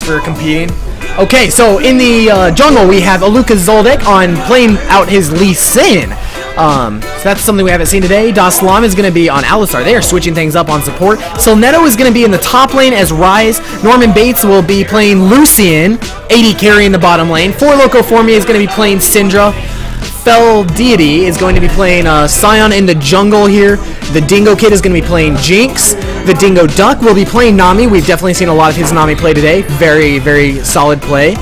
for competing. Okay, so in the jungle we have Aluka Zoldyck on playing out his Lee Sin. So that's something we haven't seen today. Daslam is going to be on Alistar. They are switching things up on support. Silnetto is going to be in the top lane as Ryze. Norman Bates will be playing Lucian, 80 carrying the bottom lane. 4Loco Formia is going to be playing Syndra. Fel Deity is going to be playing Scion in the jungle here. The Dingo Kid is going to be playing Jinx. The Dingo Duck will be playing Nami. We've definitely seen a lot of his Nami play today. Very, very solid play.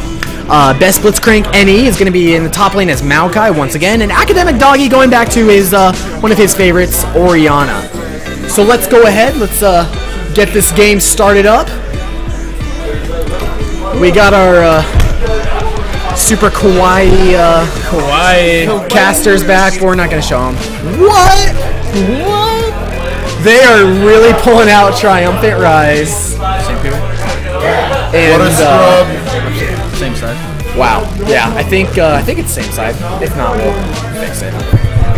Best Blitzcrank NE is going to be in the top lane as Maokai once again. And Academic Doggy going back to his one of his favorites, Orianna. So let's go ahead. Let's get this game started up. We got our super kawaii casters back. We're not going to show them. What? They are really pulling out Triumphant Rise. Same people. And, what a scrub. Same side. Wow. Yeah, I think it's same side. If not, we'll fix it.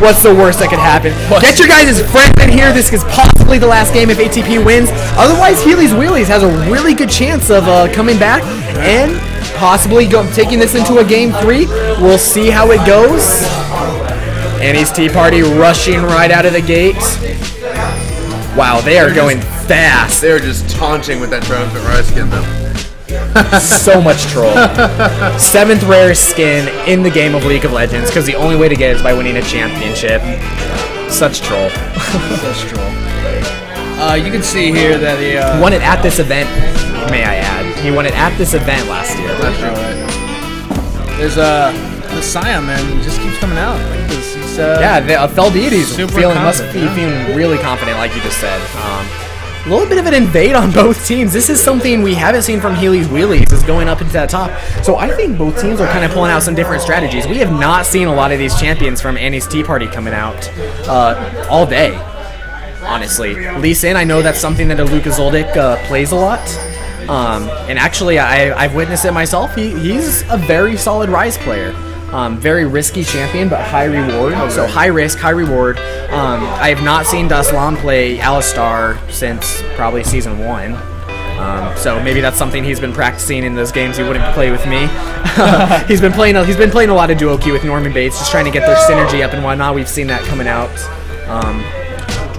What's the worst that could happen? Get your guys' friends in here. This is possibly the last game if ATP wins. Otherwise, Healys Wheelies has a really good chance of coming back and possibly taking this into a game 3. We'll see how it goes. Annie's Tea Party rushing right out of the gate. Wow, they are going fast. They're just taunting with that Triumphant Rise skin, though. So much troll. 7th rarest skin in the game of League of Legends, because the only way to get it is by winning a championship. Such troll. Such troll. You can see here that he won it at this event, may I add. He won it at this event last year. There's the Scion, man, just keeps coming out. He's, yeah, Fel Deity's must be yeah. feeling really confident, like you just said. A little bit of an invade on both teams. This is something we haven't seen from Healys Wheelies, is going up into that top. So I think both teams are kind of pulling out some different strategies. We have not seen a lot of these champions from Annie's Tea Party coming out all day, honestly. Lee Sin, I know that's something that Aluka Zoldyck plays a lot. And actually, I've witnessed it myself. He's a very solid Ryze player. Very risky champion, but high reward. So high risk, high reward. I have not seen Daslam play Alistar since probably Season 1. So maybe that's something he's been practicing in those games he wouldn't play with me. He's been playing a lot of duo queue with Norman Bates, just trying to get their synergy up and whatnot. We've seen that coming out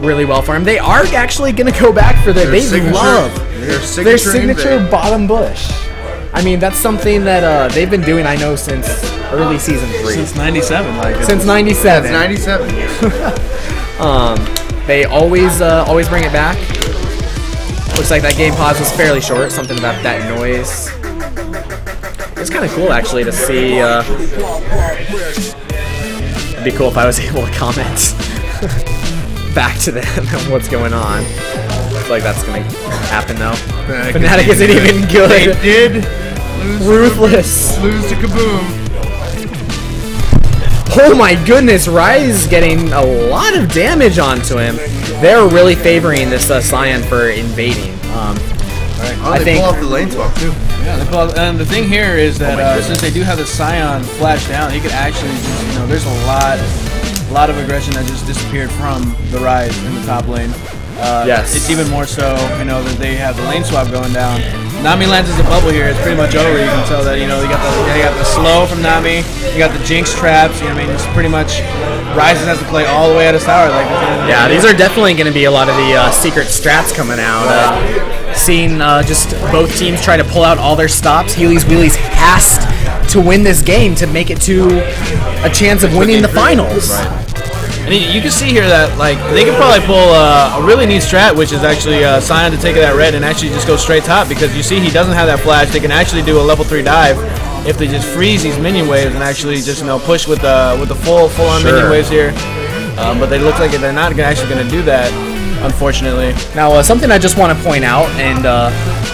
really well for him. They are actually going to go back for their signature bottom bush. I mean, that's something that they've been doing, I know, since early Season 3. Since 97. Since 97. Since 97. They always bring it back. Looks like that game pause was fairly short. Something about that noise. It's kind of cool, actually, to see. It'd be cool if I was able to comment back to them what's going on. I feel like that's going to happen, though. Fnatic isn't even good. They did Ruthless. lose to Kaboom. Oh my goodness, Ryze getting a lot of damage onto him. They're really favoring this Scion for invading. I think pull off the lane swap too. Yeah, they pull off, and the thing here is that since they do have the Scion flash down, he could actually just, there's a lot of aggression that just disappeared from the Ryze in the top lane. Yes. It's even more so, that they have the lane swap going down. Nami lands as a bubble here. It's pretty much over. You can tell that, you got the slow from Nami. You got the Jinx traps. It's pretty much Ryze has to play all the way out of tower. Yeah, these are definitely going to be a lot of the secret strats coming out. Seeing just both teams try to pull out all their stops. Healys Wheelies has to win this game to make it to a chance of winning the finals. Right. And you can see here that they could probably pull a really neat strat, which is actually Scion to take that red and actually just go straight top, because you see he doesn't have that flash. They can actually do a level 3 dive if they just freeze these minion waves and actually just push with the full-on minion waves here. But they look like they're not actually going to do that, unfortunately. Now, something I just want to point out, and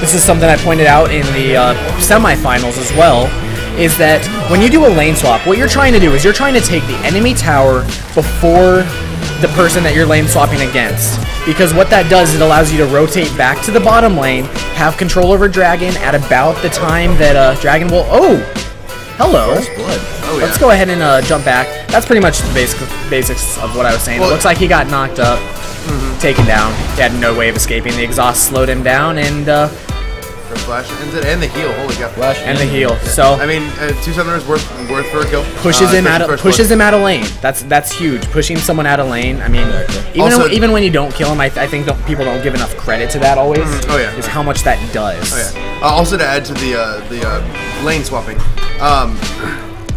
this is something I pointed out in the semifinals as well, is that when you do a lane swap, what you're trying to do is you're trying to take the enemy tower before the person that you're lane swapping against. Because what that does, it allows you to rotate back to the bottom lane, have control over Dragon at about the time that Dragon will... Oh! Hello! Oh, yeah. Let's go ahead and jump back. That's pretty much the basics of what I was saying. It looks like he got knocked up, taken down. He had no way of escaping. The exhaust slowed him down, and... The flash ends it, and the heal. Holy cow! Flash And the heal. So I mean, 2 summoners worth for a kill. pushes him out especially of him out of lane. That's huge. Pushing someone out of lane. I mean, even when you don't kill him, I think people don't give enough credit to that always. Oh yeah. Is how much that does. Oh yeah. Also to add to the lane swapping.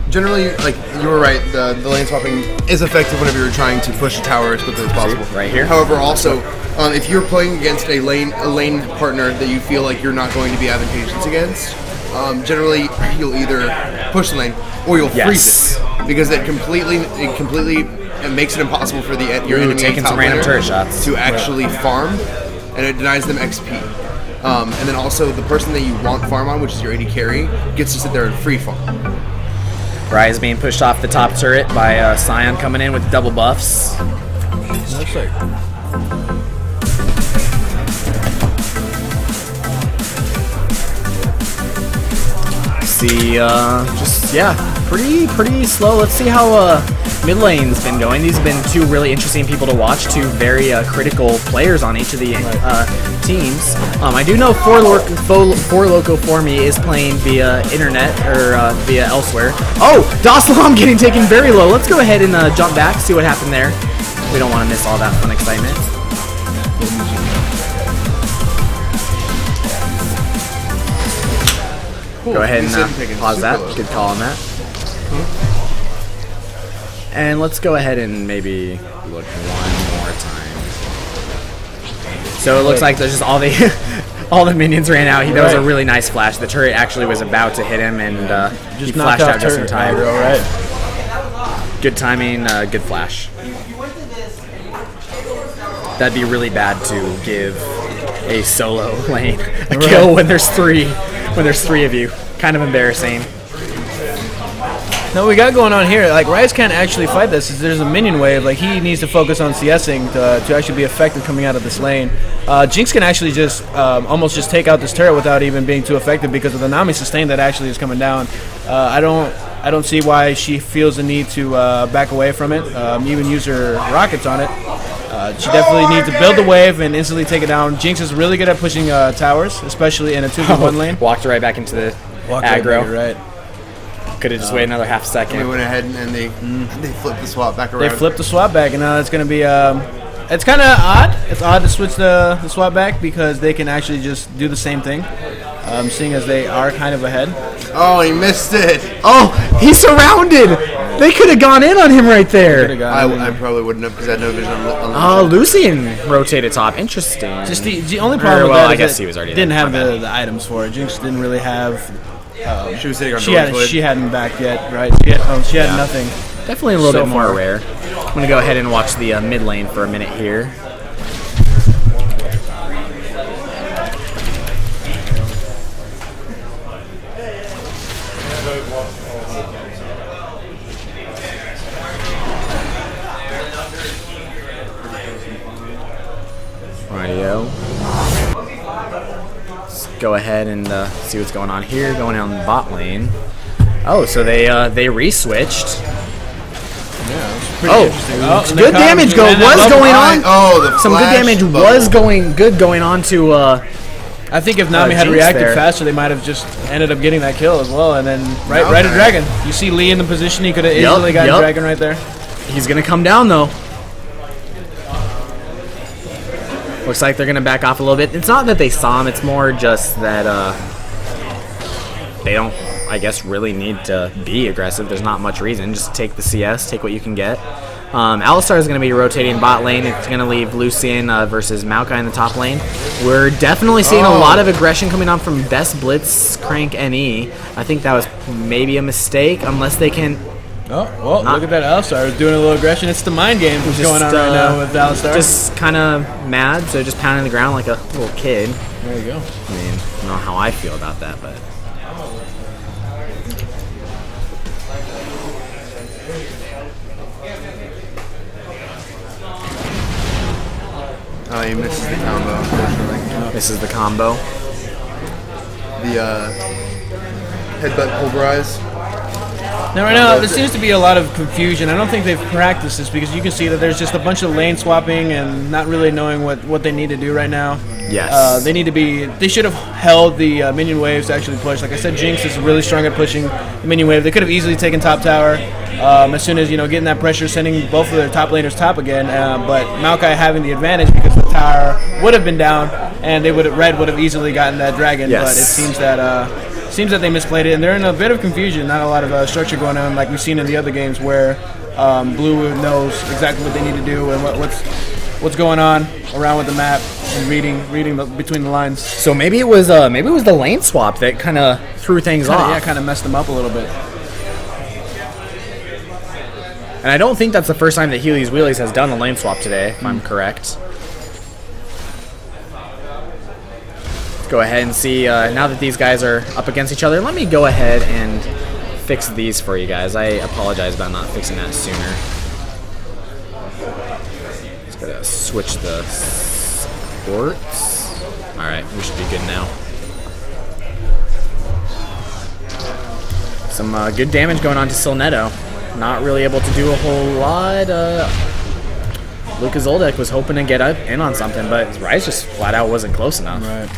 Generally, like you were right, the lane swapping is effective whenever you're trying to push a tower as quickly as possible. Right here. However, also, if you're playing against a lane partner that you feel like you're not going to be advantageous against, generally you'll either push the lane or you'll freeze it because it completely makes it impossible for your enemy taking top some random laner turret shots to actually farm, and it denies them XP. And then also the person that you want farm on, which is your AD carry, gets to sit there and free farm. Rise being pushed off the top turret by Scion coming in with double buffs. Looks like. See, pretty slow. Let's see how mid lane's been going. These have been 2 really interesting people to watch. 2 very critical players on each of the teams. I do know Four Loco For Me is playing via internet or via elsewhere. Oh, Doslam getting taken very low. Let's go ahead and jump back, see what happened there. We don't want to miss all that fun excitement. Go ahead and pause that. Good call on that. And let's go ahead and maybe look one more time. So it looks like there's just all the minions ran out. That was a really nice flash. The turret actually was about to hit him, and he flashed out just in time. Right. Good timing, good flash. That'd be really bad to give a solo lane a kill when there's 3. When there's 3 of you. Kind of embarrassing. No, we got going on here. Like, Rise can't actually fight this. There's a minion wave. Like, he needs to focus on CSing to actually be effective coming out of this lane. Jinx can actually just almost just take out this turret without even being too effective because of the Nami sustain that actually is coming down. I don't see why she feels the need to back away from it. Even use her rockets on it. She definitely needs to build the wave and instantly take it down. Jinx is really good at pushing towers, especially in a 2v1 lane. Walked right back into the aggro. Right. Could have just waited another half second. They went ahead and they flipped the swap back around. They flipped the swap back, and now it's going to be it's kind of odd. It's odd to switch the swap back because they can actually just do the same thing, seeing as they are kind of ahead. Oh, he missed it. Oh, he's surrounded. They could have gone in on him right there. I probably wouldn't have because I had no vision on Oh, Lucian rotated top. Interesting. Just the only problem with that I is guess that he was already didn't there. have the items for it. Jinx didn't really have. She was sitting on she hadn't backed yet, right? She had nothing. Definitely a little bit more rare. I'm going to go ahead and watch the mid lane for a minute here. Rightio. Let's go ahead and see what's going on here. Going on the bot lane. Oh, so they re-switched. Oh, good damage was going on. Oh, the some good damage was going on to. I think if Nami had Jinx reacted there. faster, they might have just ended up getting that kill as well. And then right at Dragon. You see Lee in the position; he could have easily gotten Dragon right there. He's gonna come down though. Looks like they're gonna back off a little bit. It's not that they saw him; it's more just that they don't, I guess, really need to be aggressive. There's not much reason. Just take the CS, take what you can get. Alistar is going to be rotating bot lane. It's going to leave Lucian versus Maokai in the top lane. We're definitely seeing a lot of aggression coming on from Best Blitz, Crank, NE. I think that was maybe a mistake, unless they can... Oh, well, look at that Alistar doing a little aggression. It's the mind game that's going on right now with Alistar. Just kind of mad, so just pounding the ground like a little kid. There you go. I mean, I don't know how I feel about that, but... Oh, he misses the combo, unfortunately. Misses the combo. The headbutt pulverize. Now, right now, there seems to be a lot of confusion. I don't think they've practiced this because you can see that there's just a bunch of lane swapping and not really knowing what they need to do right now. Yes. They need to be. They should have held the minion waves to actually push. Like I said, Jinx is really strong at pushing the minion wave. They could have easily taken top tower as soon as getting that pressure, sending both of their top laners top again. But Maokai having the advantage because the tower would have been down, and Red would have easily gotten that dragon. Yes. But it seems that they misplayed it, and they're in a bit of confusion. Not a lot of structure going on, like we've seen in the other games where Blue knows exactly what they need to do and what's going on around with the map and reading between the lines. So maybe it was the lane swap that kind of threw things off. Yeah, kind of messed them up a little bit. And I don't think that's the first time that Healys Wheelies has done a lane swap today, if I'm correct. Let's go ahead and see, now that these guys are up against each other, let me go ahead and fix these for you guys. I apologize about not fixing that sooner. Just gotta switch the sports. Alright, we should be good now. Some good damage going on to Silnetto. Not really able to do a whole lot. Lucas Oldek was hoping to get in on something, but Rise just flat out wasn't close enough. Right.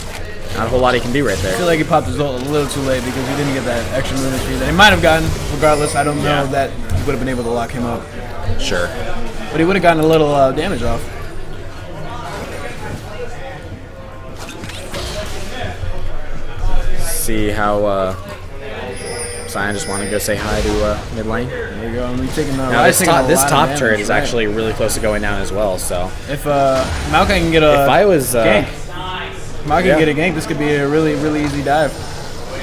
Not a whole lot he can do right there. I feel like he popped his ult a little too late because he didn't get that extra movement speed that he might have gotten. Regardless, I don't know that he would have been able to lock him up. Sure. But he would have gotten a little damage off. See how Cyan just want to go say hi to mid lane. There you go. And we've taken, Now this top turret is actually really close to going down as well. So if Maokai can get a gank, Maokai can get a gank, this could be a really easy dive.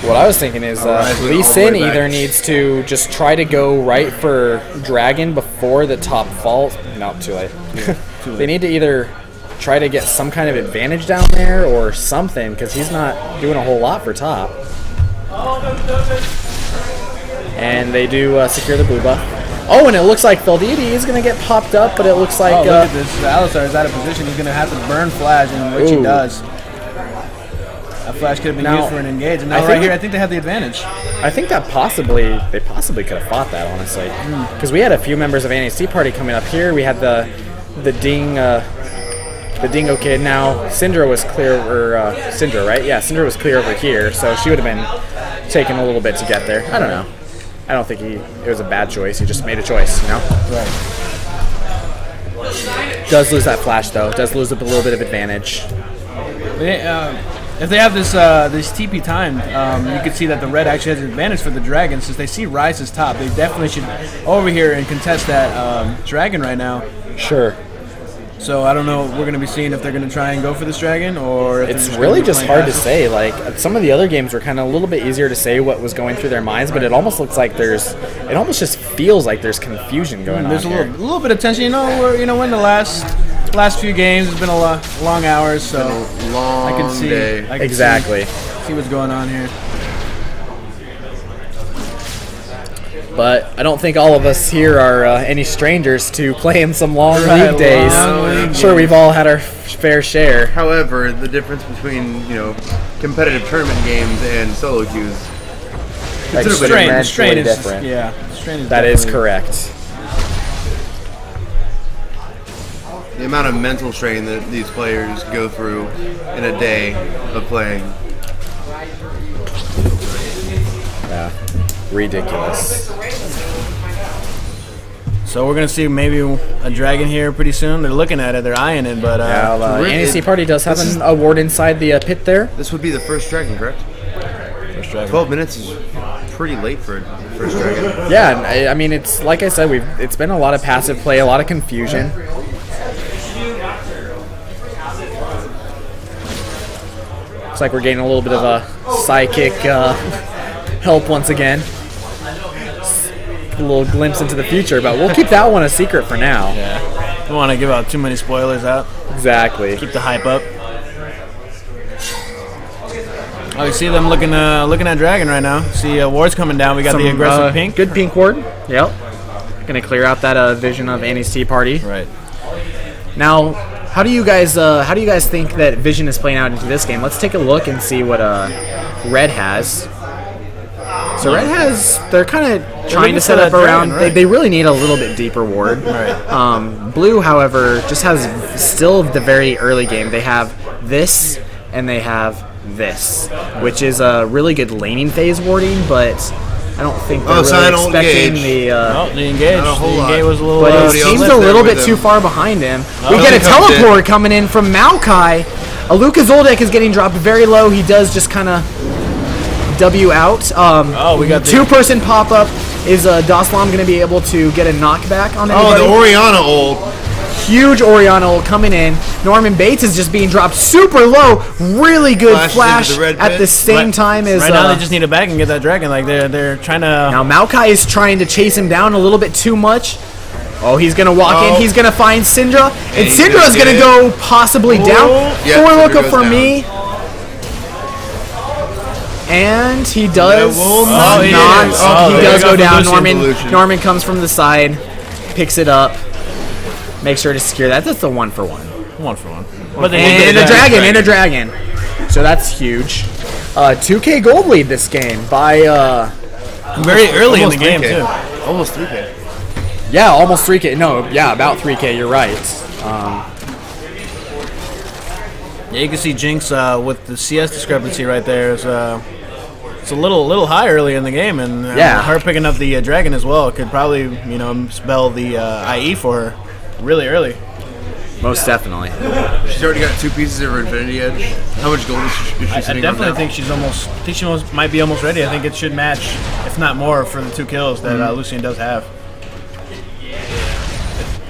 What I was thinking is Lee Sin either needs to just try to go right for Dragon before the top falls. No, too late. Too late. They need to either try to get some kind of advantage down there or something, because he's not doing a whole lot for top. And they do secure the blue buff. Oh, and it looks like Feldeity is going to get popped up, but it looks like... look at this. Alistar is out of position. He's going to have to burn Flash, and which he does. That Flash could have been used for an engage, and now right here, I think they have the advantage. I think that they possibly could have fought that, honestly. Because we had a few members of NAC Party coming up here. We had the Dingo kid. Now, Syndra was clear, or Syndra, right? Yeah, Syndra was clear over here, so she would have been taking a little bit to get there. I don't know. I don't think it was a bad choice. He just made a choice, you know? Right. Does lose that flash, though. Does lose a little bit of advantage. If they have this TP timed, you can see that the red actually has an advantage for the dragon since they see Rise's top. They definitely should over here and contest that dragon right now. Sure. So I don't know what we're going to be seeing, if they're going to try and go for this dragon, or if it's really just hard to say. Like, some of the other games were kind of a little bit easier to say what was going through their minds, but it almost looks like it almost just feels like there's confusion going on. There's a little bit of tension. In the last few games, it's been a long hours, so long I can see day. I can Exactly. see what's going on here. But I don't think all of us here are any strangers to playing some long league days. Sure, we've all had our fair share. However, the difference between competitive tournament games and solo queues, Strain is different. Yeah, strain is that is correct. The amount of mental strain that these players go through in a day of playing. Yeah, ridiculous. So we're going to see maybe a dragon here pretty soon. They're looking at it. They're eyeing it. But NAC Party does have an award inside the pit there. This would be the first dragon, correct? First dragon. 12 minutes is pretty late for a first dragon. Yeah, I mean, it's like I said, it's been a lot of passive play, a lot of confusion. Looks like we're getting a little bit of a psychic help once again. A little glimpse into the future, but we'll keep that one a secret for now. Yeah, don't want to give out too many spoilers out. Exactly. Keep the hype up. Oh, you see them looking at dragon right now. See wards coming down. We got the aggressive pink. Good pink ward. Yep. Gonna clear out that vision of NAC Party. Right. Now, how do you guys think that vision is playing out into this game? Let's take a look and see what Red has. So Red they're kind of trying to set up around. Right. They really need a little bit deeper ward. Right. Blue, however, just has still the very early game. They have this, and they have this, which is a really good laning phase warding, but I don't think they're really expecting the... no, the engage. The engage was a little... But his team's a little bit too far behind him. We get a teleport coming in from Maokai. Aluka Zoldyck is getting dropped very low. He does just kind of W out. We got the 2-person pop-up. Is Daslam going to be able to get a knockback on anybody? Oh, the Orianna ult. Huge Orianna ult coming in. Norman Bates is just being dropped super low. Really good flash at the same time as... Right now they just need to back and get that dragon. Like they're trying to... Now Maokai is trying to chase him down a little bit too much. Oh, he's going to walk in. He's going to find Syndra. And Syndra is going to go possibly down. Yeah, 4 Loco for me. And he does he does go down. Norman comes from the side, picks it up, makes sure to secure that. That's a 1-for-1. 1-for-1. But and a dragon. So that's huge. 2K gold lead this game by very early in the game too. Almost 3K. Yeah, almost 3K. No, yeah, about 3K. You're right. Yeah, you can see Jinx with the CS discrepancy right there. It's a little high early in the game, and her picking up the dragon as well could probably spell the IE for her really early. Most definitely. She's already got 2 pieces of her Infinity Edge. How much gold is she sitting on now? I definitely think she might be almost ready. I think it should match, if not more, for the 2 kills that Lucian does have.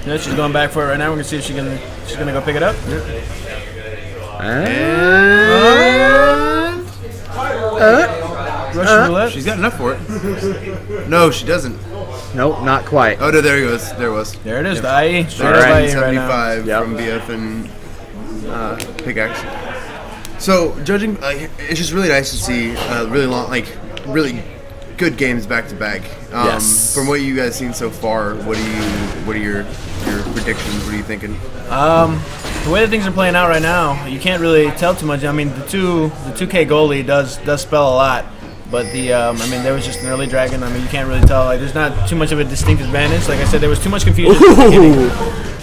Yeah, she's going back for it right now. We're gonna see if she's gonna go pick it up. Russian roulette. She's got enough for it. No, she doesn't. Nope, not quite. Oh no, there he goes. There it was. There it is. The IE. Straight up IE 75 from BF and pickaxe. So judging, it's just really nice to see really long, really good games back to back. Yes. From what you guys seen so far, what are your predictions? What are you thinking? The way that things are playing out right now, you can't really tell too much. I mean, the 2K goalie does spell a lot, but there was just an early dragon. I mean, you can't really tell. Like, there's not too much of a distinct advantage. Like I said, there was too much confusion.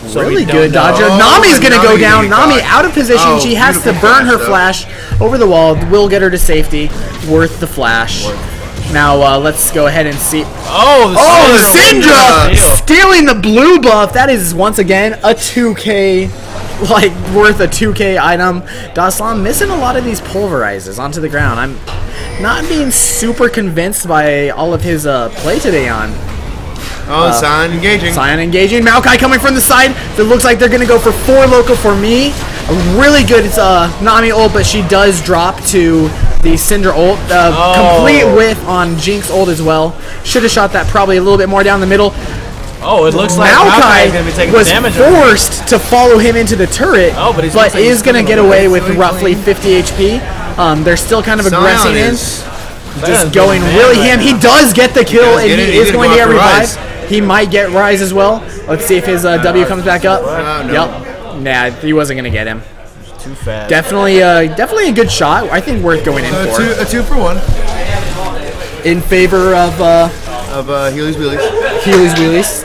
So really good dodger. Nami's gonna go down. Nami out of position. She has to burn her flash over the wall. Will get her to safety. Worth the flash. Now let's go ahead and see. The Syndra stealing the blue buff. That is once again a 2K, worth a 2K item. Daslam missing a lot of these pulverizes onto the ground. I'm not being super convinced by all of his play today on. Sion engaging. Sion engaging. Maokai coming from the side. It looks like they're gonna go for 4 Loco for me. A really good Nami ult, but she does drop to the Syndra ult. Complete whiff on Jinx ult as well. Should have shot that probably a little bit more down the middle. Oh, it looks like Maokai is going to be taking was damage. Forced to follow him into the turret, but is going to get away with roughly 50 HP. They're still kind of aggressing in. Just going really ham. He does get the kill, and he is going to get revived. He might get Rise as well. Let's see if his W comes back up. Yep. Nah, he wasn't going to get him. Too fast. Definitely a good shot. I think worth going in for. A 2-for-1. In favor of Healys Wheelies. Healys Wheelies.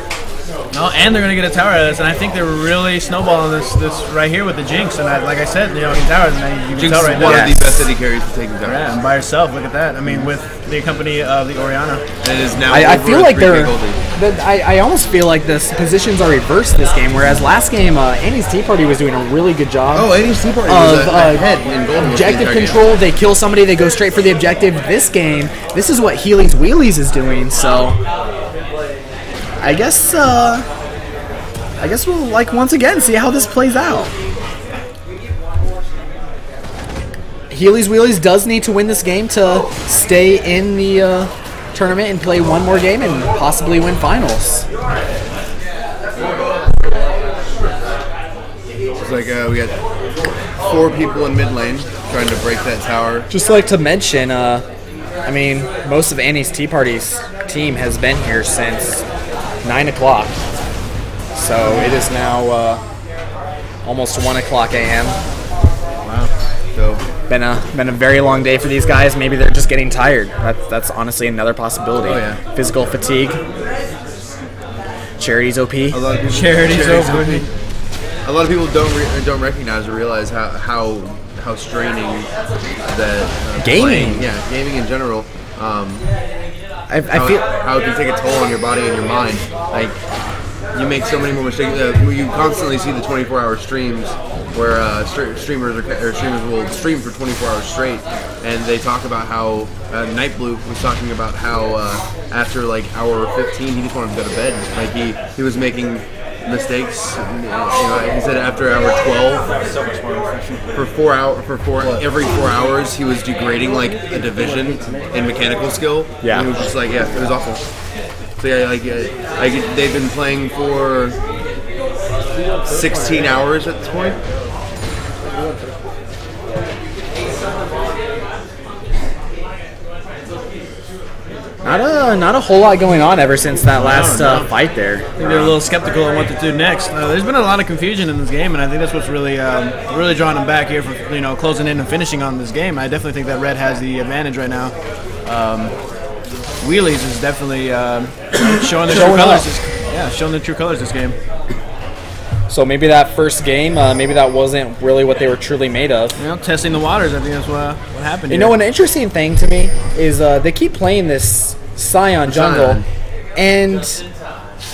No, and they're gonna get a tower out of this, and I think they're really snowballing this right here with the Jinx. And like I said, in towers, and you can tell right now. One of the best AD carries for taking towers. Yeah, and by herself, look at that. I mean, with the company of the Orianna. It is now. I feel like I almost feel like the positions are reversed this game, whereas last game, Annie's Tea Party was doing a really good job. Oh, Annie's Tea Party was ahead in golden. Objective control. They kill somebody, they go straight for the objective. This game, this is what Healys Wheelies is doing. So, I guess we'll once again see how this plays out. Healys Wheelies does need to win this game to stay in the tournament and play one more game and possibly win finals. Looks like we got 4 people in mid lane trying to break that tower. Just like to mention, I mean, most of Annie's Tea Party's team has been here since 9 o'clock. So it is now almost 1 o'clock a.m. Wow. So been a very long day for these guys. Maybe they're just getting tired. That's honestly another possibility. Oh, yeah. Physical fatigue. Charity's OP. a lot of people. Charity's OP. a lot of people don't recognize or realize how straining that gaming. Gaming in general. I feel how it can take a toll on your body and your mind. Like, you make so many more mistakes. You constantly see the 24-hour streams where streamers will stream for 24 hours straight, and they talk about how Nightblue was talking about how after like hour 15 he just wanted to go to bed. Like he was making mistakes. He said after hour 12, every 4 hours he was degrading like a division in mechanical skill. Yeah, and it was just like it was awful. So they've been playing for 16 hours at this point. Not a whole lot going on ever since that last fight there. I think they're a little skeptical on what to do next. There's been a lot of confusion in this game, and I think that's what's really drawing them back here for closing in and finishing on this game. I definitely think that Red has the advantage right now. Wheelies is definitely showing their true colors. Showing their true colors this game. So maybe that first game, maybe that wasn't really what they were truly made of. Testing the waters. I think that's what happened. You know, an interesting thing to me is they keep playing this Scion jungle, and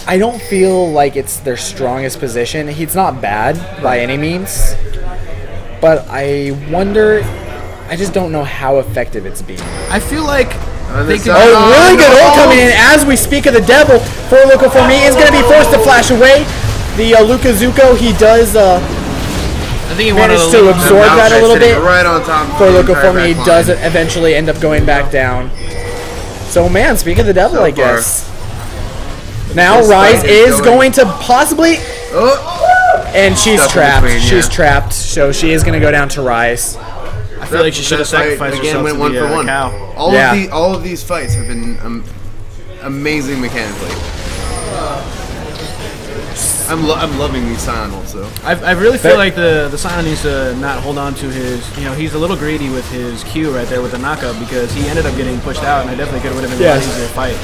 I don't feel like it's their strongest position. He's not bad by any means, but I wonder. I just don't know how effective it's been. I feel like. Really good ult coming in as we speak of the devil. For Luca for me is going to be forced to flash away. The Luka Zuko, he does I think he manage to absorb that a little bit. Right on top. For Luka for me, does eventually end up going back down. So man, speak of the devil, I guess. Now Rise is going to possibly, and she's trapped. She's trapped, so she is going to go down to Rise. I feel like she should have sacrificed herself went to one the for one. cow. All of these fights have been amazing mechanically. I'm loving these Scion also. I really feel like the Scion needs to not hold on to his. He's a little greedy with his Q right there with the knockup because he ended up getting pushed out, and I definitely could have been a lot easier fight.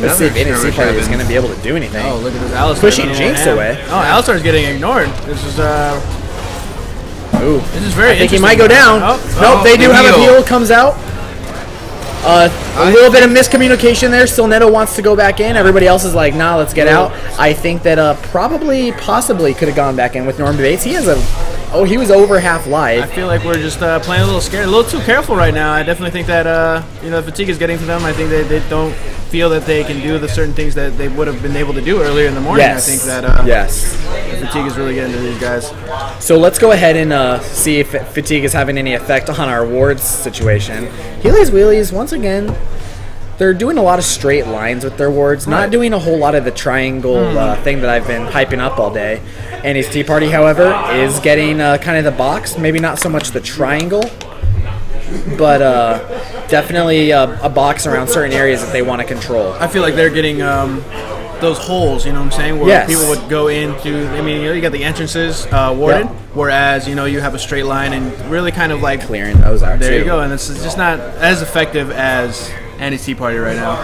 Let's see if NXT Party is going to be able to do anything. Oh, look at this Alistar pushing Jinx away. Oh, Alistar's getting ignored. This is Ooh. This is very I think he might go down. Nope, they do have a heal. Comes out. A little bit of miscommunication there. Still, Neto wants to go back in. Everybody else is like, nah, let's get out. I think that possibly could have gone back in with Norman Bates. He has he was over half life. I feel like we're just playing a little scared, a little too careful right now. I definitely think that the fatigue is getting to them. I think they don't feel that they can do the certain things that they would have been able to do earlier in the morning. Yes. I think that the fatigue is really getting to these guys. So let's go ahead and see if fatigue is having any effect on our wards situation. Heelys Wheelies, once again, they're doing a lot of straight lines with their wards, not doing a whole lot of the triangle thing that I've been hyping up all day. NXT Party, however, is getting kind of the box, maybe not so much the triangle, but definitely a box around certain areas that they want to control. I feel like they're getting those holes, you know what I'm saying, where people would go into. I mean, you got the entrances warded, whereas you have a straight line and really kind of like clearing those out. There you go, and it's just not as effective as NXT Party right now.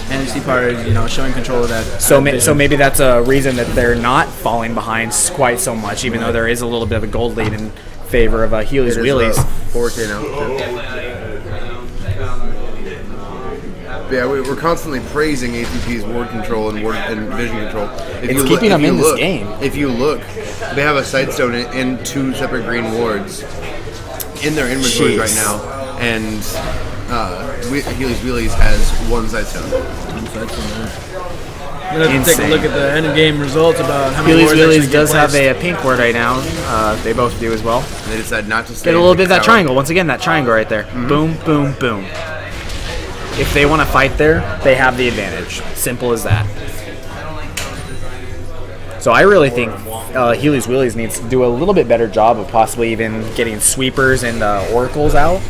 NXT Party is showing control of that. So maybe that's a reason that they're not falling behind quite so much, even though there is a little bit of a gold lead in favor of Heelys Wheelies. 4K now. Yeah, we're constantly praising ATP's ward control and vision control. It's keeping them in this game. If you look, they have a Sightstone and 2 separate green wards in their inventories right now, and Heelys Wheelies has 1 Sightstone. I'm going to take a look at the end game results about how many Heelys wards Wheelies does have a pink ward right now. They both do as well. And they decide not to stay. Get a little bit of that triangle. Once again, that triangle right there. Boom, boom, boom. If they want to fight there, they have the advantage. Simple as that. So I really think Heelys Wheelies needs to do a little bit better job of possibly even getting sweepers and oracles out.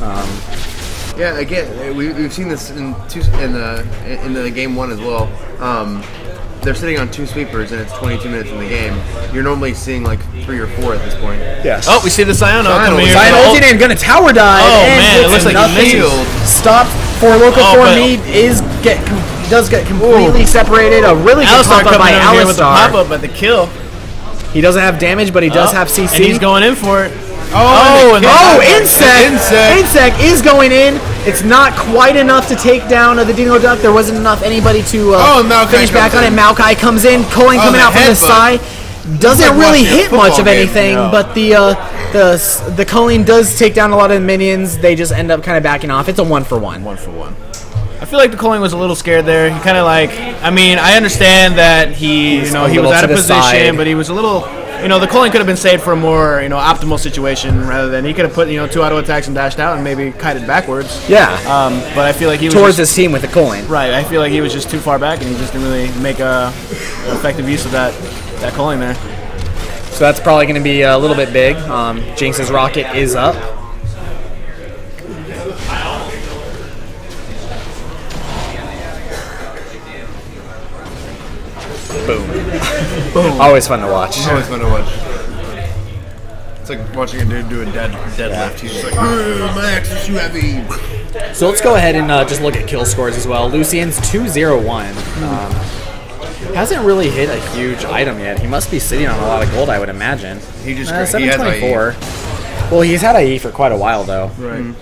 Yeah, again, we've seen this in the game 1 as well. They're sitting on 2 sweepers and it's 22 minutes in the game. You're normally seeing like 3 or 4 at this point. Yes. Oh, we see the Scion coming here. Scion ulting in, gonna tower dive. Oh man, it looks like nothing. Stopped for local for me does get completely separated. A really good pop up by with the Alistar. pop up, but the kill. He doesn't have damage, but he does have CC. And he's going in for it. Insect is going in. It's not quite enough to take down the Dino Duck. There wasn't enough anybody to finish back on it. Maokai comes in. Culling coming out from the side. Doesn't really hit much of anything, but the Culling does take down a lot of the minions. They just end up kind of backing off. It's a 1-for-1. 1-for-1. I feel like the Culling was a little scared there. He kind of like, I mean, I understand that he was out of position, but he was a little. The Culling could have been saved for a more, optimal situation rather than he could have put, 2 auto attacks and dashed out and maybe kited backwards. Yeah. But I feel like he was towards his team with the Culling. Right. I feel like he was just too far back and he just didn't really make an effective use of that Culling there. So that's probably going to be a little bit big. Jinx's rocket is up. Boom. Boom. Always fun to watch. Always fun to watch. It's like watching a dude do a deadlift. He's just like, my axe is too heavy. So let's go ahead and just look at kill scores as well. Lucian's 201. Hasn't really hit a huge item yet. He must be sitting on a lot of gold, I would imagine. He just 724. Well, he's had IE for quite a while though. Right.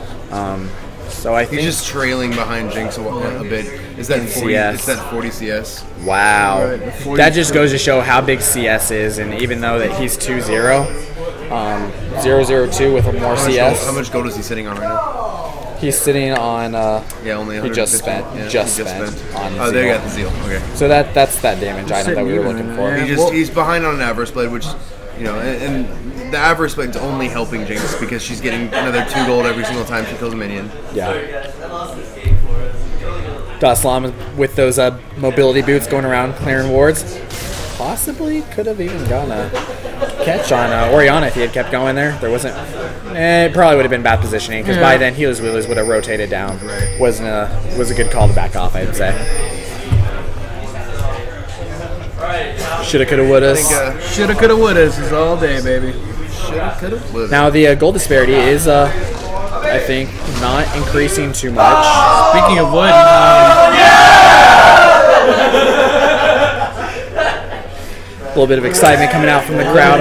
So I think he's just trailing behind Jinx a bit. Is that 40? It's that 40 CS. Wow. Right, that just goes to show how big CS is, and even though that he's 2-0, 0-0-2 with more CS. How much gold is he sitting on right now? He's sitting on. Only he just spent. Yeah, just spent on. Oh, there you got the Zeal. Okay. So that's that damage item that we were looking for. He's behind on an Avarice Blade, which, and the Avarice Blade's only helping Jinx because she's getting another 2 gold every single time she kills a minion. Yeah. Daslam with those mobility boots going around clearing wards. Possibly could have even gotten a catch on Orianna if he had kept going there. There wasn't. It probably would have been bad positioning because by then Healys Wheelies would have rotated down. Right. Was a good call to back off, I'd say. Shoulda, coulda, wouldas. Shoulda, coulda, wouldas is all day, baby. Shoulda, coulda, woulda. Now the gold disparity is, I think, not increasing too much. Speaking of wood, a little bit of excitement coming out from the crowd.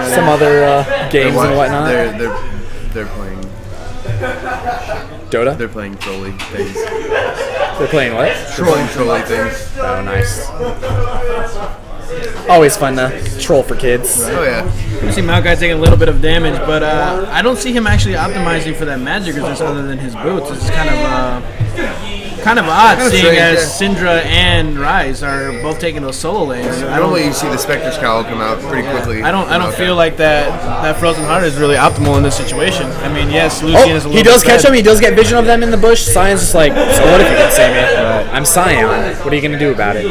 Some other games and whatnot. They're playing Dota? They're playing trolley things. They're playing what? Trolley things. Oh, nice. Always fun to troll for kids. Oh, yeah. You see Maokai taking a little bit of damage, but I don't see him actually optimizing for that magic resist other than his boots. It's kind of odd seeing as Syndra and Ryze are both taking those solo lanes. Normally you see the Spectre's Cowl come out pretty quickly. I don't feel like that Frozen Heart is really optimal in this situation. I mean, yes, Lucian is a little he does bit catch bad. him. He does get vision of them in the bush. Sion's just like, so what if you can save me? I'm Sion. What are you going to do about it?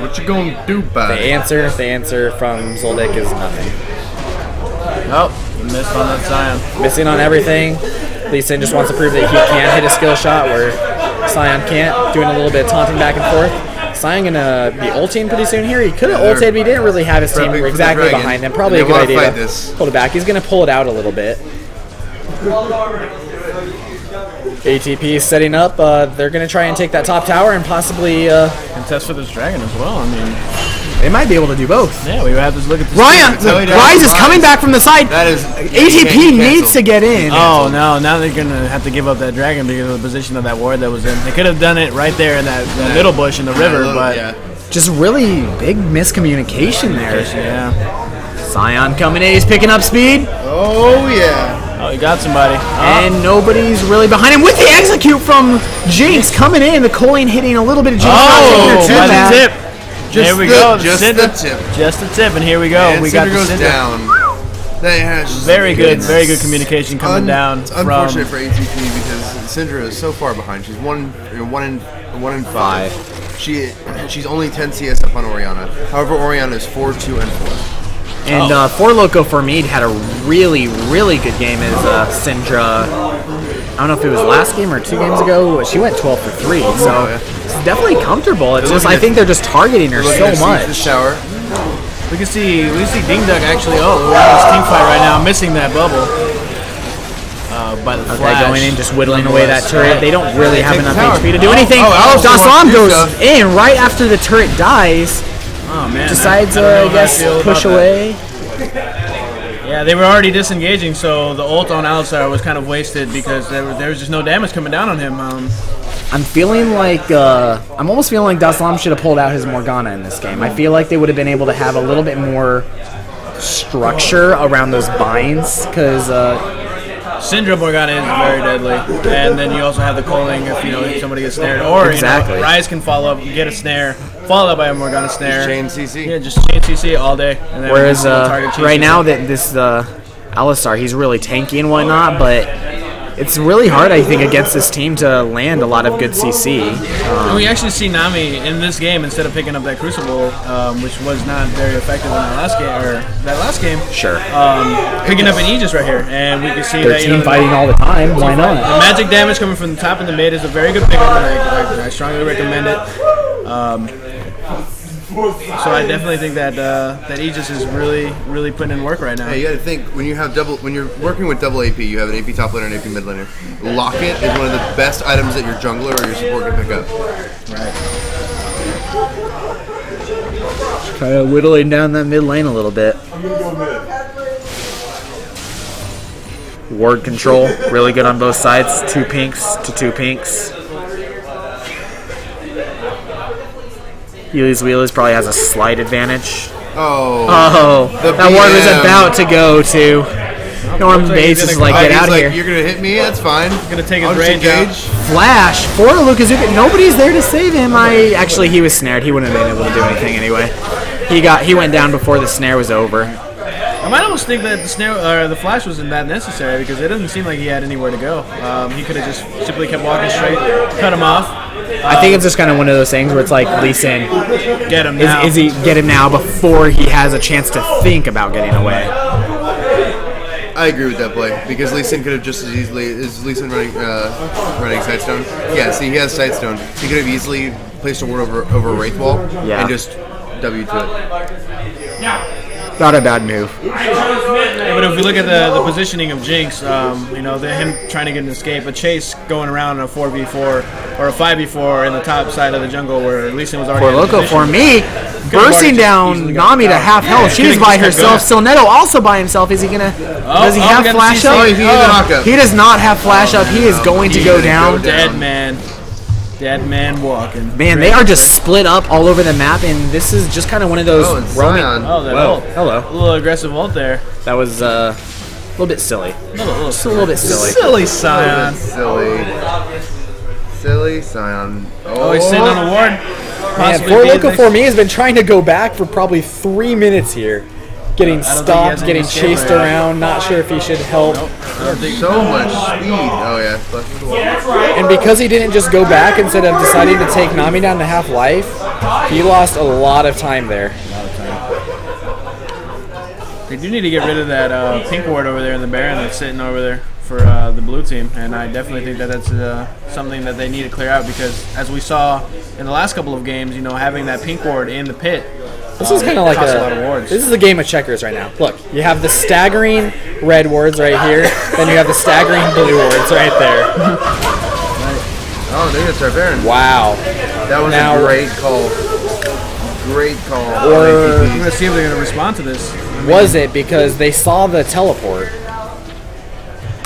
What you going to do about it? The answer from Zoldyck is nothing. Oh, missed on that Sion. Missing on everything. Lee Sin just wants to prove that he can hit a skill shot where Sion can't, doing a little bit of taunting back and forth. Sion gonna be ulting pretty soon here. He could have ulted, but he didn't really have his team exactly behind him. Probably a good idea to pull it back. He's gonna pull it out a little bit. ATP is setting up. They're gonna try and take that top tower and possibly contest for this dragon as well. I mean, they might be able to do both. Yeah, we have to look at this. Ryze is coming back from the side. That is ATP needs to get in. Oh no! Now they're gonna have to give up that dragon because of the position of that ward that was in. They could have done it right there in that middle bush in the river, but just really big miscommunication there. Yeah. Sion coming in. He's picking up speed. Oh yeah. Oh, he got somebody. And nobody's really behind him with the execute from Jinx coming in. The Colleen hitting a little bit of Jinx. Oh, by the tip. Here we go. Just the tip. Just the tip, and here we go. And we got the goes down. Very good communication coming down. It's unfortunate for ATP because Syndra is so far behind. She's one in 5. She's only 10 CS up on Orianna. However, Orianna is 4-2 and 4. And For Loco for Mead had a really, really good game as Syndra. I don't know if it was last game or 2 games ago. She went 12 for 3, so it's definitely comfortable. It's just I think they're just targeting her so much. This tower. We can see Ding Duck actually. Oh, we're in this team fight right now, missing that bubble. By the flash. Going in, just whittling away that turret. They don't really have enough HP to do anything. Daslam goes in right after the turret dies. Oh man. Decides I don't know I how guess feel about push that. away. Yeah, they were already disengaging, so the ult on Alistar was kind of wasted because there was just no damage coming down on him. I'm feeling like I'm almost feeling like Daslam should have pulled out his Morgana in this game. I feel like they would have been able to have a little bit more structure around those binds because Syndra Morgana is very deadly, and then you also have the culling if somebody gets snared, or Exactly. Ryze can follow up, get a snare, followed by a Morgana snare. Chain CC. Yeah, just chain CC all day. And then whereas target chain right CC. now that this Alistar, he's really tanky and whatnot, but it's really hard, I think, against this team to land a lot of good CC. And we actually see Nami in this game instead of picking up that Crucible, which was not very effective in that last game. Sure. Picking up an Aegis right here, and we can see They're that team fighting all the time. Why The not? magic damage coming from the top and the mid is a very good pickup, and I strongly recommend it. So I definitely think that that Aegis is really putting in work right now. Yeah, you got to think when you're working with double AP, you have an AP top laner and AP mid laner. Locket is one of the best items that your jungler or your support can pick up. Right. Kind of whittling down that mid lane a little bit. Ward control, really good on both sides. 2 pinks to 2 pinks. Healys Wheelies probably has a slight advantage. Oh, That ward was about to go to Norman Bates is like, get out of here. You're gonna hit me? That's fine. Gonna take his I'll just rage engage. Flash for Lukazuka. Nobody's there to save him. Actually, he was snared. He wouldn't have been able to do anything anyway. He went down before the snare was over. I might almost think that the flash wasn't that necessary because it doesn't seem like he had anywhere to go. He could have just simply kept walking straight, cut him off. I think it's just kind of one of those things where it's like, Lee Sin, Get him now. is he get him now before he has a chance to think about getting away? I agree with that play because Lee Sin could have just as easily is Lee Sin running Sightstone. Yeah, see, he has Sightstone. He could have easily placed a ward over Wraith Wall and just W to it. Not a bad move. Yeah, but if we look at the positioning of Jinx, him trying to get an escape, a chase going around in a 4v4 or a 5v4 in the top side of the jungle where Lee Sin was already For in Loco, position. for me, bursting down Nami to half health. She's by herself. Silnetto also by himself. Is he gonna? Does he have flash up? He does not have flash up. He is going to go down. Dead man walking. Man, they are just split up all over the map, and this is just kind of one of those roaming. Oh, that Whoa, ult. hello. A little aggressive ult there. That was a little bit silly. Just a little bit silly. Silly Scion. Silly Scion. Oh, he's sitting on a ward. Man, For Loco for me has been trying to go back for probably 3 minutes here. Getting stopped, getting chased around, not sure if he should help. So much speed. Oh yeah. And because he didn't just go back instead of deciding to take Nami down to half life, he lost a lot of time there. They do need to get rid of that pink ward over there in the Baron that's sitting over there for the blue team, and I definitely think that that's something that they need to clear out because as we saw in the last couple of games, having that pink ward in the pit. This is kind of like a lot of wards. This is a game of checkers right now. Look, you have the staggering red wards right here, then you have the staggering blue wards right there. Oh, they're gonna start Baron. Wow. That was a great call. Great call. We're gonna see if they're gonna respond to this. Was it because they saw the teleport?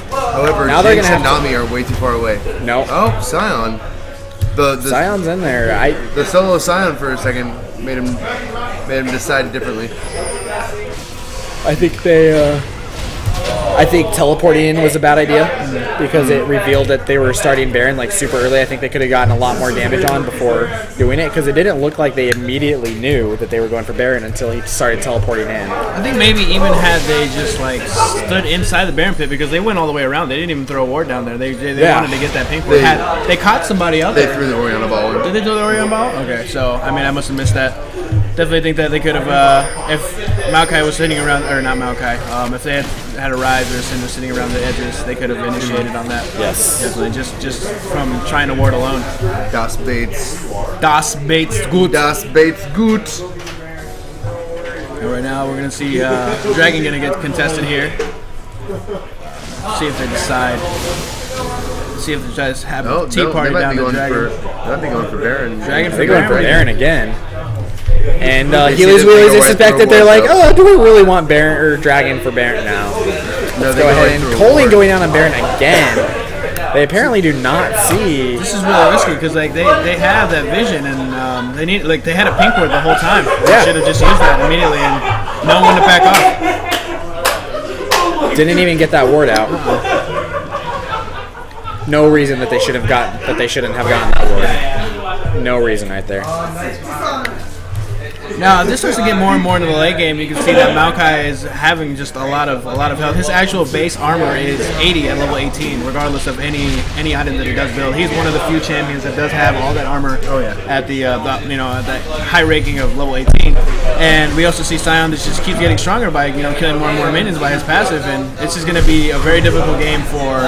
However, now they're Jinx gonna and have Nami are way too far away. No. Oh, Scion. The Scion's in there. The solo Scion for a second made him decide differently. I think I think teleporting in was a bad idea because it revealed that they were starting Baron like super early. I think they could have gotten a lot more damage on before doing it because it didn't look like they immediately knew that they were going for Baron until he started teleporting in. I think maybe even had they just like stood inside the Baron pit because they went all the way around. They didn't even throw a ward down there. They wanted to get that pink ward. They caught somebody out there. They threw the Oriana ball in. Did they throw the Oriana ball? Okay, so I mean I must have missed that. Definitely think that they could have, if Maokai was sitting around, or not Maokai, if they had a Rise or a Cinder sitting around the edges, they could have initiated on that. Yes. Definitely, just from trying to ward alone. Das Bates. Das Bates gut. Das Bates gut. And right now we're going to see Dragon going to get contested here. See if they decide. See if they just have a tea party down to Dragon. They might be going for Baron. Dragon for They're going for Baron again. And They see Healys this Wheelies, thing they go suspect right that through they're like, one, oh, do we really want Baron or Dragon for Baron now? No, Let's go ahead and Colin going down on Baron again. They apparently do not see. This is really risky because like they have that vision and they had a pink ward the whole time. They should have just used that immediately and no one to back off. Didn't even get that ward out. No reason that they shouldn't have gotten that ward. No reason right there. Now, this starts to get more and more into the late game. You can see that Maokai is having just a lot of health. His actual base armor is 80 at level 18, regardless of any item that he does build. He's one of the few champions that does have all that armor at the at that high ranking of level 18. And we also see Sion that just keeps getting stronger by killing more and more minions by his passive. And this is going to be a very difficult game for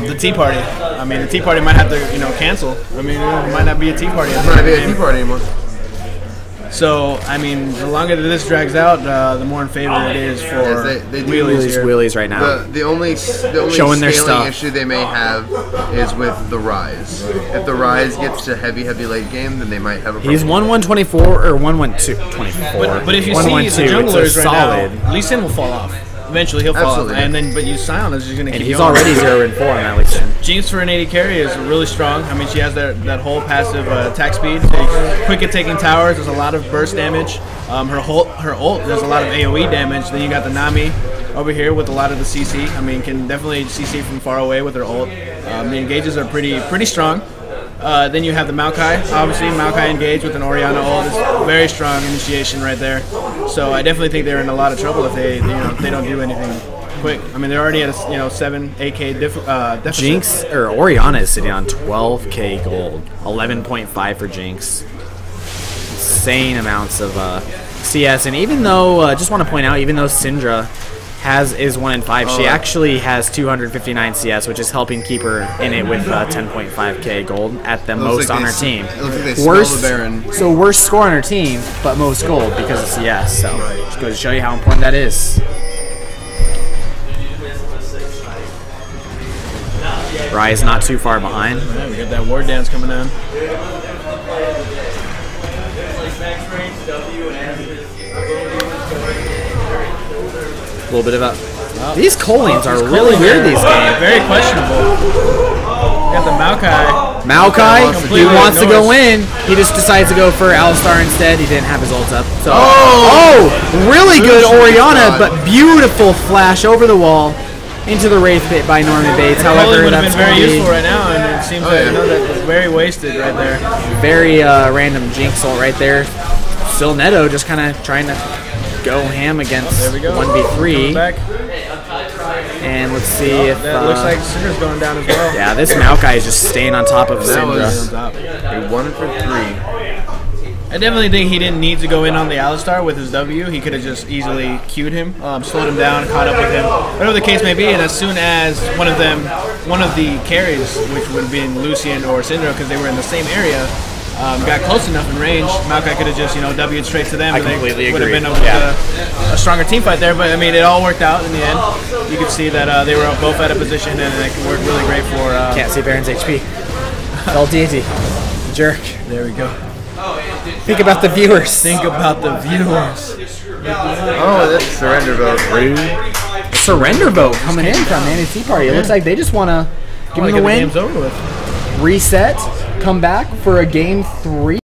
the Tea Party. I mean, the Tea Party might have to cancel. I mean, it might not be a Tea Party. It might not be a Tea Party anymore. So, I mean, the longer that this drags out, the more in favor it is for Wheelies right now. The only Showing their scaling stuff. issue they may have is with the Rise. If the Rise gets to heavy late game, then they might have a problem. He's 1-1-24 or 1-1-2-24. But if you see the junglers right now, Lee Sin will fall off. Eventually he'll fall off, but you Sion is just going to keep. And he's already 0-4 on that Lee Sin. Jinx for an 80 carry is really strong. I mean, she has that whole passive attack speed, quick at taking towers. There's a lot of burst damage. Her ult does a lot of AOE damage. Then you got the Nami over here with a lot of the CC. I mean, can definitely CC from far away with her ult. The engages are pretty strong. Then you have the Maokai. Obviously, Maokai engaged with an Orianna ult is very strong initiation right there. So I definitely think they're in a lot of trouble if they don't do anything quick. I mean, they're already at a 7-8K deficit. Jinx or Orianna is sitting on 12K gold, 11.5 for Jinx. Insane amounts of CS, and even though just want to point out, even though Syndra is 1-5. She actually has 259 CS, which is helping keep her in it with 10.5k gold at the most on her team. Worst score on her team, but most gold because of CS. So just goes to show you how important that is. Rise not too far behind. Yeah, we got that ward dance coming in. A little bit of a... These Colines are really weird these games. Very questionable. Got the Maokai. Maokai, he wants to go in. He just decides to go for Alistar instead. He didn't have his ult up. So, really good Orianna, but beautiful flash over the wall into the Wraith Pit by Norman Bates. However, would have been very useful right now, and it seems that it's very wasted right there. Very random Jinx ult right there. Still Neto just kind of trying to go ham against 1v3. And let's see if... That looks like Syndra's going down as well. Yeah, this Maokai is just staying on top of Syndra. A 1 for 3. I definitely think he didn't need to go in on the Alistar with his W. He could have just easily queued him, slowed him down, caught up with him, whatever the case may be. And as soon as one of the carries, which would have been Lucian or Syndra, because they were in the same area, got close enough in range, Maokai could have just, W'd straight to them. I completely agree. Would have been a stronger team fight there, but I mean, it all worked out in the end. You could see that they were both at a position, and it worked really great for... Can't see Baron's HP. All deity. Jerk. There we go. Think about the viewers. Think about the viewers. Oh, that's a surrender vote. Rude. Surrender vote coming in from Manny Tea Party. It looks like they just want to give him the win. The game's over with. Reset, come back for a game 3.